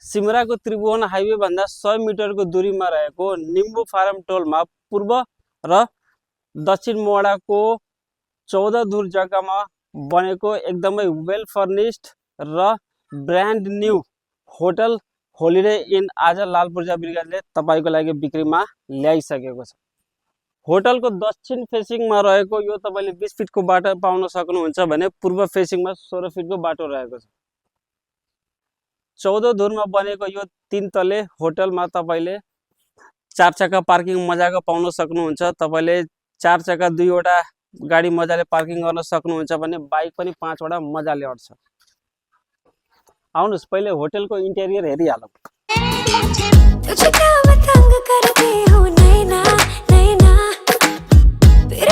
सिमराको Tribhuvan highway भन्दा 100 मिटरको दूरीमा रहेको निम्बु फारम टोलमा पूर्व र दक्षिण मोडाको 14 दूर जग्गामा बनेको एकदमै वेल फर्निश्ड र brand new hotel holiday in आज लालपूर्जा बिरगन्जले तपाईको लागि बिक्रीमा ल्याइसकेको छ। होटलको दक्षिण फेसिङमा रहेको यो तपाईले 20 फिटको बाटो पाउन सक्नुहुन्छ भने पूर्व फेसिङमा 16 फिटको बाटो रहेको छ। 14 धुरमा बनेको यो 3 तले होटलमा तपाईले 4 चक्का पार्किङ मजाको पाउन सक्नुहुन्छ। तपाईले 4 चक्का 2 वटा गाडी मजाले पार्किङ गर्न सक्नुहुन्छ भने बाइक पनि 5 वटा मजाले अट्छ। आउनुस् पहिले होटलको इन्टेरियर हेरिहालौं। तुझे क्या मैं तंग करती हूँ नैना नैना फिर